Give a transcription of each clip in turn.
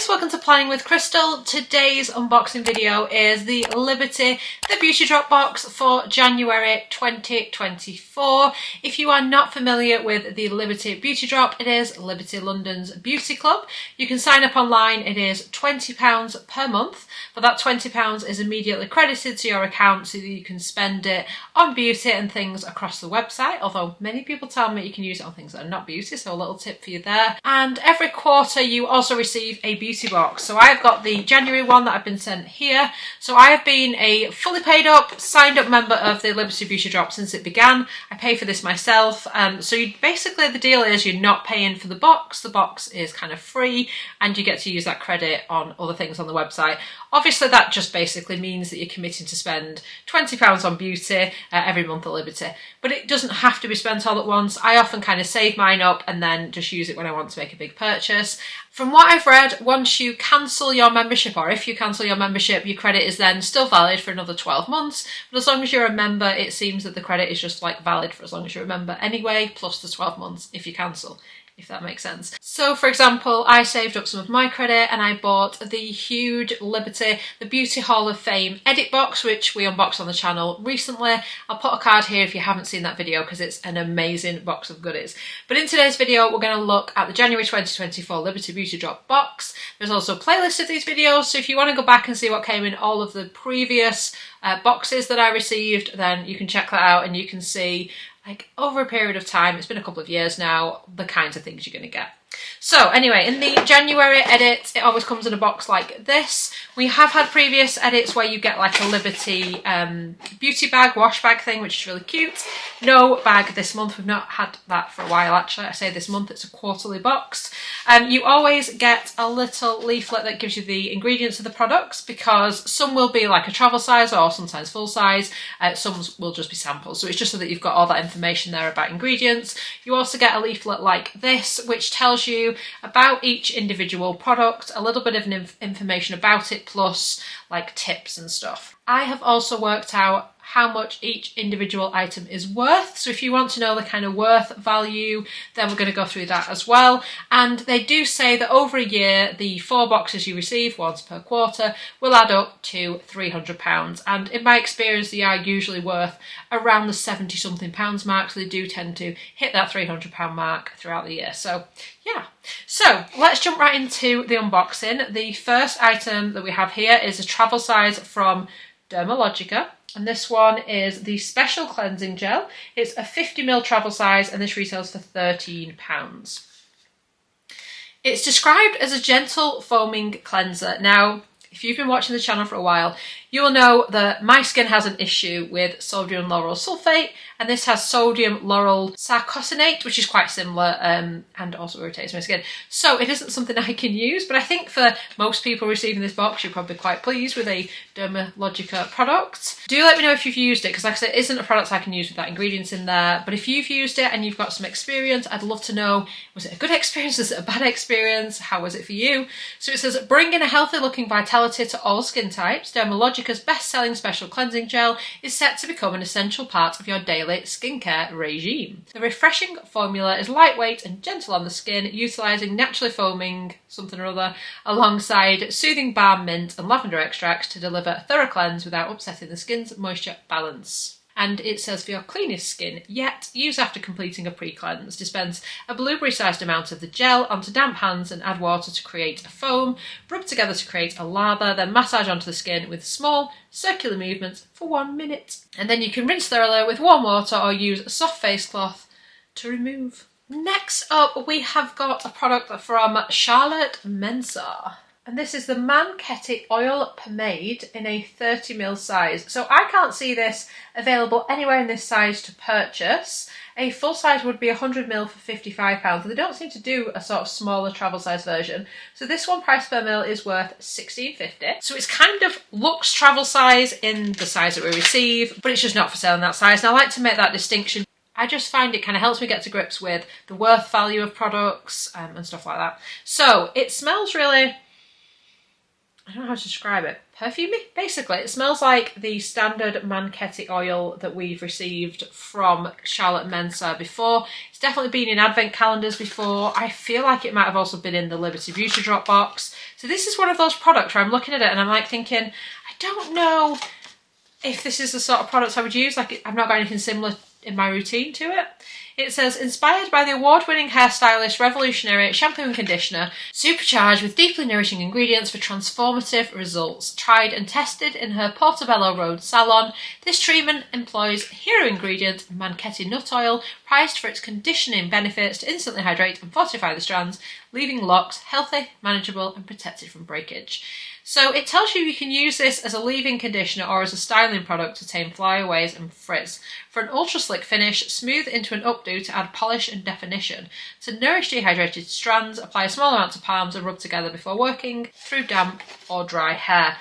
guys, welcome to Planning with Crystal. Today's unboxing video is the Liberty the Beauty Drop box for January 2024. If you are not familiar with the Liberty Beauty Drop, it is Liberty London's beauty club. You can sign up online. It is £20 per month, but that £20 is immediately credited to your account so that you can spend it on beauty and things across the website, although many people tell me you can use it on things that are not beauty, so a little tip for you there. And every quarter you also receive a beauty box. So I've got the January one that I've been sent here. So I have been a fully paid up, signed up member of the Liberty Beauty Drop since it began. I pay for this myself. Basically the deal is you're not paying for the box. The box is kind of free and you get to use that credit on other things on the website. Obviously that just basically means that you're committing to spend £20 on beauty every month at Liberty. But it doesn't have to be spent all at once. I often kind of save mine up and then just use it when I want to make a big purchase. From what I've read, once you cancel your membership, or if you cancel your membership, your credit is then still valid for another 12 months. But as long as you're a member, it seems that the credit is just like valid for as long as you're a member anyway, plus the 12 months if you cancel, if that makes sense. So for example, I saved up some of my credit and I bought the huge Liberty, the Beauty Hall of Fame edit box, which we unboxed on the channel recently. I'll put a card here if you haven't seen that video because it's an amazing box of goodies. But in today's video, we're going to look at the January 2024 Liberty Beauty Drop box. There's also a playlist of these videos, so if you want to go back and see what came in all of the previous boxes that I received, then you can check that out and you can see, like, over a period of time, it's been a couple of years now, the kinds of things you're going to get. So anyway, in the January edit, it always comes in a box like this. We have had previous edits where you get like a Liberty beauty bag, wash bag thing, which is really cute. No bag this month. We've not had that for a while, actually. I say this month, it's a quarterly box. You always get a little leaflet that gives you the ingredients of the products, because some will be like a travel size or sometimes full size. Some will just be samples. So it's just so that you've got all that information there about ingredients. You also get a leaflet like this, which tells you about each individual product, a little bit of information about it, plus like tips and stuff. I have also worked out how much each individual item is worth. So if you want to know the kind of worth value, then we're going to go through that as well. And they do say that over a year, the 4 boxes you receive, once per quarter, will add up to £300. And in my experience, they are usually worth around the 70 something pounds mark. So they do tend to hit that £300 mark throughout the year. So yeah. So let's jump right into the unboxing. The first item that we have here is a travel size from Dermalogica. And this one is the Special Cleansing Gel. It's a 50ml travel size and this retails for £13. It's described as a gentle foaming cleanser. Now, if you've been watching the channel for a while, you will know that my skin has an issue with sodium lauryl sulfate, and this has sodium lauryl sarcosinate, which is quite similar and also irritates my skin. So it isn't something I can use, but I think for most people receiving this box, you're probably quite pleased with a Dermalogica product. Do let me know if you've used it, because like I said, it isn't a product I can use with that ingredients in there, but if you've used it and you've got some experience, I'd love to know, was it a good experience? Was it a bad experience? How was it for you? So it says, bringing a healthy looking vitality to all skin types, Dermalogica's best-selling special cleansing gel is set to become an essential part of your daily skincare regime. The refreshing formula is lightweight and gentle on the skin, utilising naturally foaming something or other alongside soothing balm, mint and lavender extracts to deliver a thorough cleanse without upsetting the skin's moisture balance. And it says, for your cleanest skin, yet use after completing a pre-cleanse. Dispense a blueberry-sized amount of the gel onto damp hands and add water to create a foam. Rub together to create a lather, then massage onto the skin with small circular movements for 1 minute. And then you can rinse thoroughly with warm water or use a soft face cloth to remove. Next up, we have got a product from Charlotte Mensah. And this is the Manketti Oil Pomade in a 30ml size. So I can't see this available anywhere in this size to purchase. A full size would be 100ml for £55. They don't seem to do a sort of smaller travel size version. So this one price per ml is worth £16.50. So it's kind of looks travel size in the size that we receive, but it's just not for sale in that size. And I like to make that distinction. I just find it kind of helps me get to grips with the worth value of products and stuff like that. So it smells really, I don't know how to describe it, perfumey, basically. It smells like the standard Manchetti oil that we've received from Charlotte Mensah before. It's definitely been in advent calendars before. I feel like it might have also been in the Liberty Beauty Drop box. So this is one of those products where I'm looking at it and I'm like thinking, I don't know if this is the sort of products I would use. Like, I've not got anything similar in my routine to it. It says, inspired by the award-winning hairstylist revolutionary shampoo and conditioner, supercharged with deeply nourishing ingredients for transformative results. Tried and tested in her Portobello Road salon, this treatment employs hero ingredient Manchetti nut oil, prized for its conditioning benefits to instantly hydrate and fortify the strands, leaving locks healthy, manageable and protected from breakage. So it tells you can use this as a leave-in conditioner or as a styling product to tame flyaways and frizz. For an ultra-slick finish, smooth into an updo to add polish and definition. To nourish dehydrated strands, apply a small amount to palms and rub together before working through damp or dry hair.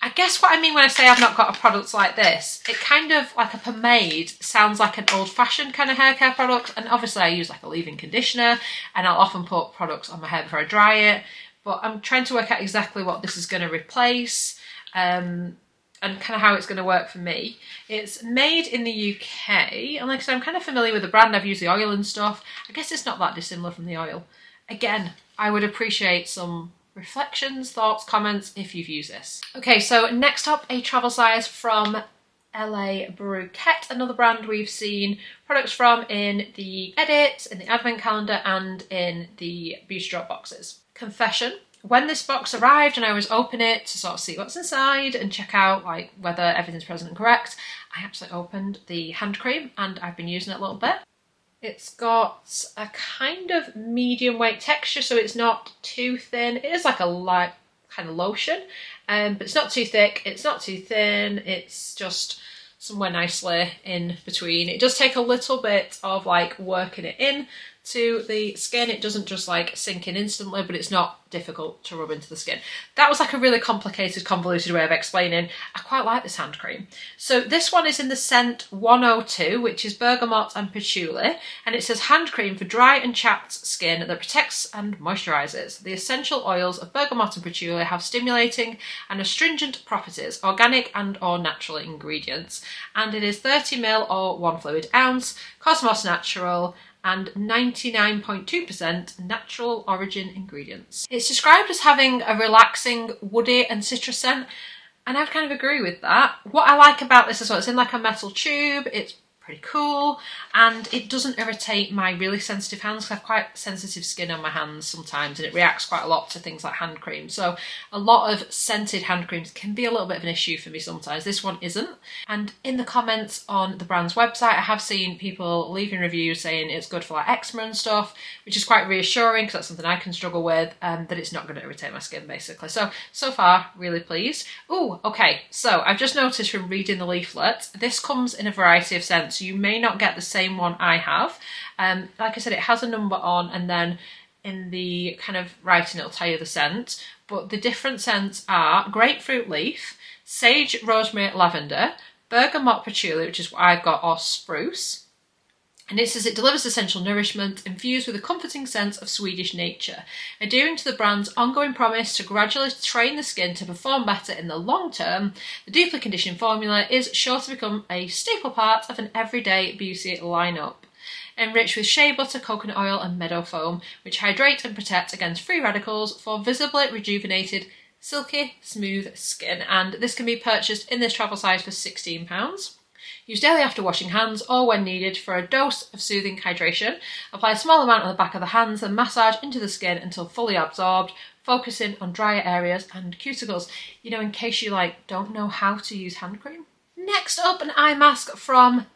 I guess what I mean when I say I've not got a product like this, it kind of, like a pomade, sounds like an old-fashioned kind of hair care product. And obviously I use like a leave-in conditioner and I'll often put products on my hair before I dry it. But I'm trying to work out exactly what this is going to replace and kind of how it's going to work for me. It's made in the UK, and like I said, I'm kind of familiar with the brand. I've used the oil and stuff. I guess it's not that dissimilar from the oil. Again, I would appreciate some reflections, thoughts, comments if you've used this. Okay, so next up, a travel size from LA Bruquette, another brand we've seen products from in the edits, in the advent calendar and in the Beauty Drop boxes. Confession, when this box arrived and I was opening it to sort of see what's inside and check out like whether everything's present and correct, I actually opened the hand cream and I've been using it a little bit. It's got a kind of medium weight texture, so it's not too thin. It is like a light kind of lotion, but it's not too thick, it's not too thin, it's just somewhere nicely in between. It does take a little bit of like working it in to the skin. It doesn't just like sink in instantly, but it's not difficult to rub into the skin. That was like a really complicated, convoluted way of explaining. I quite like this hand cream. So this one is in the scent 102, which is bergamot and patchouli, and it says hand cream for dry and chapped skin that protects and moisturizes. The essential oils of bergamot and patchouli have stimulating and astringent properties, organic and or natural ingredients, and it is 30ml or 1 fluid ounce, Cosmos Natural, and 99.2% natural origin ingredients. It's described as having a relaxing woody and citrus scent, and I kind of agree with that. What I like about this as well, it's in like a metal tube, it's pretty cool, and it doesn't irritate my really sensitive hands, because I have quite sensitive skin on my hands sometimes and it reacts quite a lot to things like hand cream. So a lot of scented hand creams can be a little bit of an issue for me sometimes. This one isn't. And in the comments on the brand's website, I have seen people leaving reviews saying it's good for like eczema and stuff, which is quite reassuring because that's something I can struggle with, that it's not going to irritate my skin basically. So far, really pleased. Ooh, okay, so I've just noticed from reading the leaflet, this comes in a variety of scents. So you may not get the same one I have. Like I said, it has a number on, and then in the kind of writing it'll tell you the scent, but the different scents are grapefruit leaf, sage, rosemary, lavender, bergamot patchouli, which is what I've got, or spruce. And it says it delivers essential nourishment infused with a comforting sense of Swedish nature, adhering to the brand's ongoing promise to gradually train the skin to perform better in the long term. The deeply conditioning formula is sure to become a staple part of an everyday beauty lineup. Enriched with shea butter, coconut oil and meadow foam, which hydrate and protect against free radicals for visibly rejuvenated, silky, smooth skin. And this can be purchased in this travel size for £16. Use daily after washing hands or when needed for a dose of soothing hydration. Apply a small amount on the back of the hands and massage into the skin until fully absorbed, focusing on drier areas and cuticles. You know, in case you like don't know how to use hand cream. Next up, an eye mask from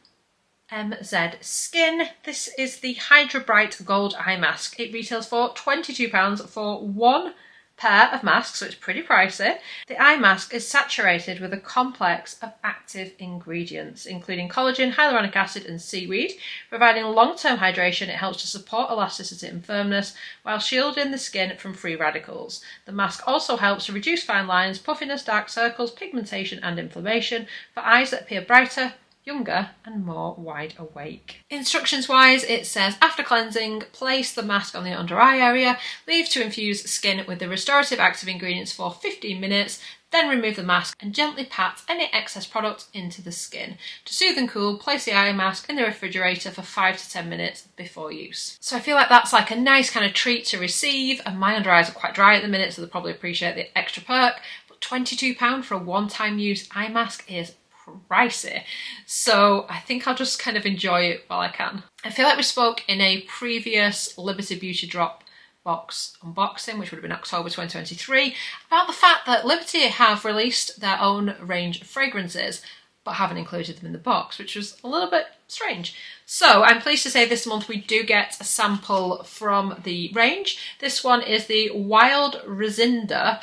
MZ Skin. This is the Hydra Bright Gold Eye Mask. It retails for £22 for one pair of masks, so it's pretty pricey. The eye mask is saturated with a complex of active ingredients, including collagen, hyaluronic acid and seaweed. Providing long-term hydration, it helps to support elasticity and firmness while shielding the skin from free radicals. The mask also helps to reduce fine lines, puffiness, dark circles, pigmentation and inflammation for eyes that appear brighter, younger and more wide awake. Instructions wise, it says after cleansing, place the mask on the under eye area, leave to infuse skin with the restorative active ingredients for 15 minutes, Then remove the mask and gently pat any excess product into the skin. To soothe and cool, place the eye mask in the refrigerator for 5 to 10 minutes before use. So I feel like that's like a nice kind of treat to receive, and my under eyes are quite dry at the minute, so they'll probably appreciate the extra perk. But £22 for a one-time use eye mask is pricey, so I think I'll just kind of enjoy it while I can. I feel like we spoke in a previous Liberty Beauty Drop box unboxing, which would have been October 2023, about the fact that Liberty have released their own range of fragrances but haven't included them in the box, which was a little bit strange. So I'm pleased to say this month we do get a sample from the range. This one is the Wild Resinda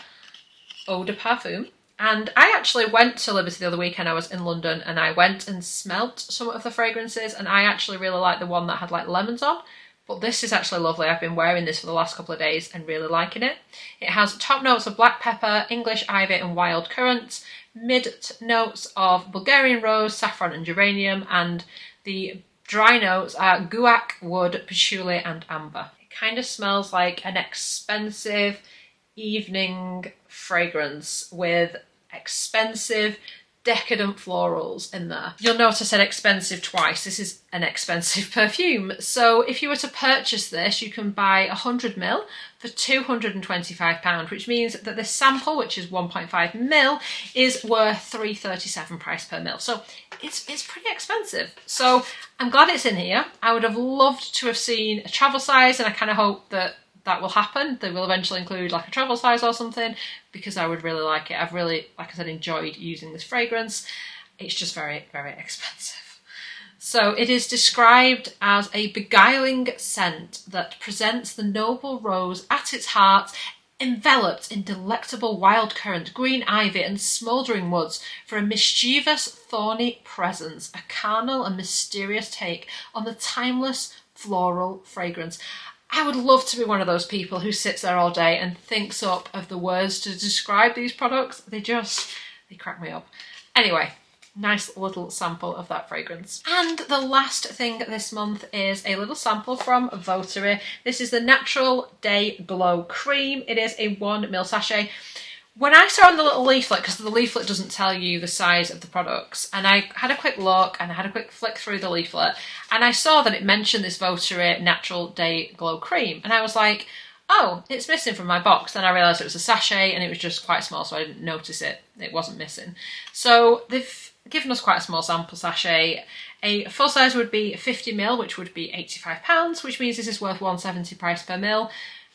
Eau de Parfum. And I actually went to Liberty the other weekend. I was in London and I went and smelt some of the fragrances, and I actually really like the one that had like lemons on. But this is actually lovely. I've been wearing this for the last couple of days and really liking it. It has top notes of black pepper, English ivy and wild currants, mid notes of Bulgarian rose, saffron and geranium, and the dry notes are guac, wood, patchouli and amber. It kind of smells like an expensive evening fragrance with expensive decadent florals in there. You'll notice I said expensive twice. This is an expensive perfume. So if you were to purchase this, you can buy 100ml for £225, which means that this sample, which is 1.5ml, is worth £3.37 price per ml. So it's pretty expensive. So I'm glad it's in here. I would have loved to have seen a travel size, and I kind of hope that that will happen. They will eventually include like a travel size or something, because I would really like it. I've really, like I said, enjoyed using this fragrance. It's just very, very expensive. So it is described as a beguiling scent that presents the noble rose at its heart, enveloped in delectable wild currant, green ivy and smouldering woods, for a mischievous, thorny presence, a carnal and mysterious take on the timeless floral fragrance. I would love to be one of those people who sits there all day and thinks up of the words to describe these products. They crack me up. Anyway, nice little sample of that fragrance. And the last thing this month is a little sample from Vter. This is the Natural Day Glow Cream. It is a 1ml sachet. When I saw on the little leaflet, because the leaflet doesn't tell you the size of the products, and I had a quick look and I had a quick flick through the leaflet, and I saw that it mentioned this Vter Natural Day Glow Cream, and I was like, oh, it's missing from my box. Then I realised it was a sachet and it was just quite small, so I didn't notice it. It wasn't missing. So they've given us quite a small sample sachet. A full size would be 50ml, which would be £85, which means this is worth £1.70 price per ml.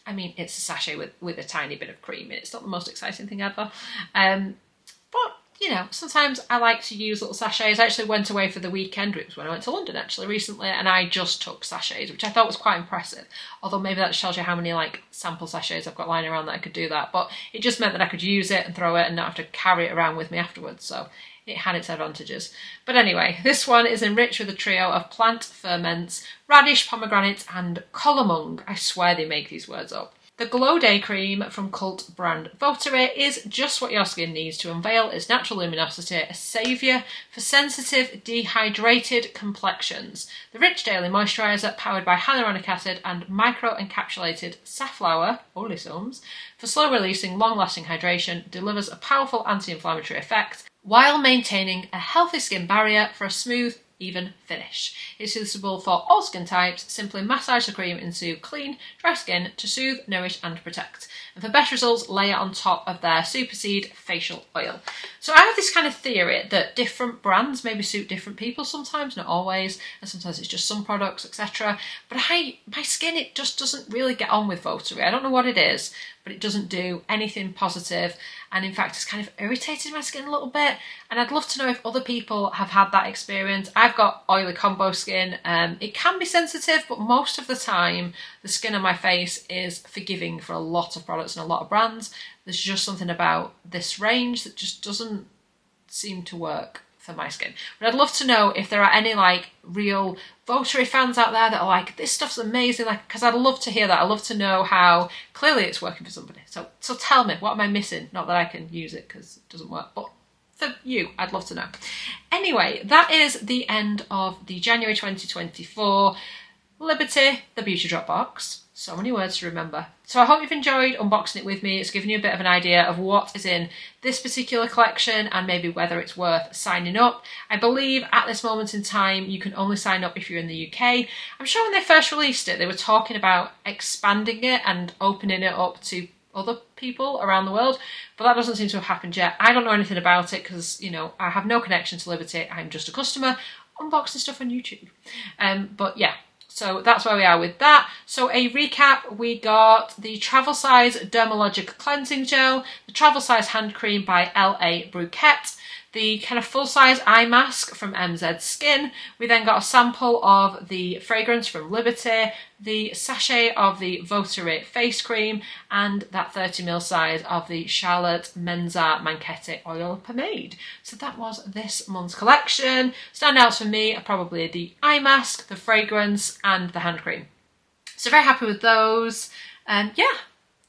I mean, it's a sachet with a tiny bit of cream in it. It's not the most exciting thing ever. But, you know, sometimes I like to use little sachets. I actually went away for the weekend. It was when I went to London, actually, recently, and I just took sachets, which I thought was quite impressive. Although maybe that tells you how many, like, sample sachets I've got lying around that I could do that. But it just meant that I could use it and throw it and not have to carry it around with me afterwards. So it had its advantages. But anyway, this one is enriched with a trio of plant ferments, radish, pomegranate and colomung. I swear they make these words up. The Glow Day Cream from cult brand Vter is just what your skin needs to unveil its natural luminosity, a saviour for sensitive, dehydrated complexions. The rich daily moisturiser, powered by hyaluronic acid and micro-encapsulated safflower oleosomes, for slow-releasing, long-lasting hydration, delivers a powerful anti-inflammatory effect while maintaining a healthy skin barrier for a smooth, even finish. It's suitable for all skin types. Simply massage the cream into clean, dry skin to soothe, nourish and protect. And for best results, layer on top of their Superseed facial oil. So I have this kind of theory that different brands maybe suit different people sometimes, not always, and sometimes it's just some products, etc. But my skin, it just doesn't really get on with Vter. I don't know what it is, but it doesn't do anything positive, and in fact it's kind of irritated my skin a little bit, and I'd love to know if other people have had that experience. I've got oily combo skin. It can be sensitive, but most of the time the skin on my face is forgiving for a lot of products and a lot of brands. There's just something about this range that just doesn't seem to work for my skin. But I'd love to know if there are any like real Vter fans out there that are like, this stuff's amazing, like, because I'd love to hear that. I'd love to know how clearly it's working for somebody. So tell me, what am I missing? Not that I can use it because it doesn't work, but for you, I'd love to know. Anyway, that is the end of the January 2024 Liberty, the Beauty Drop box. So many words to remember. So I hope you've enjoyed unboxing it with me. It's given you a bit of an idea of what is in this particular collection and maybe whether it's worth signing up. I believe at this moment in time you can only sign up if you're in the UK. I'm sure when they first released it they were talking about expanding it and opening it up to other people around the world, but that doesn't seem to have happened yet. I don't know anything about it because, you know, I have no connection to Liberty. I'm just a customer unboxing stuff on YouTube. But yeah. So that's where we are with that. So a recap, we got the travel size Dermalogica cleansing gel, the travel size hand cream by LA Braut, the kind of full size eye mask from MZ Skin. We then got a sample of the fragrance from Liberty, the sachet of the Vter face cream, and that 30ml size of the Charlotte Menza Manchetti oil pomade. So that was this month's collection. Standouts for me are probably the eye mask, the fragrance, and the hand cream. So very happy with those. And yeah,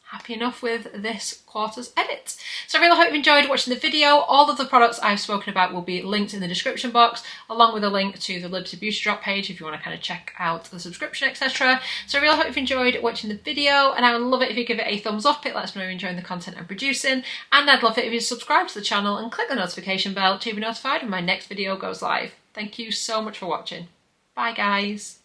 happy enough with this quarter's edit. So I really hope you enjoyed watching the video. All of the products I've spoken about will be linked in the description box, along with a link to the Liberty Beauty Drop page if you want to kind of check out the subscription, etc. So I really hope you've enjoyed watching the video, and I would love it if you give it a thumbs up. It lets me know you're enjoying the content I'm producing, and I'd love it if you subscribe to the channel and click the notification bell to be notified when my next video goes live. Thank you so much for watching. Bye guys.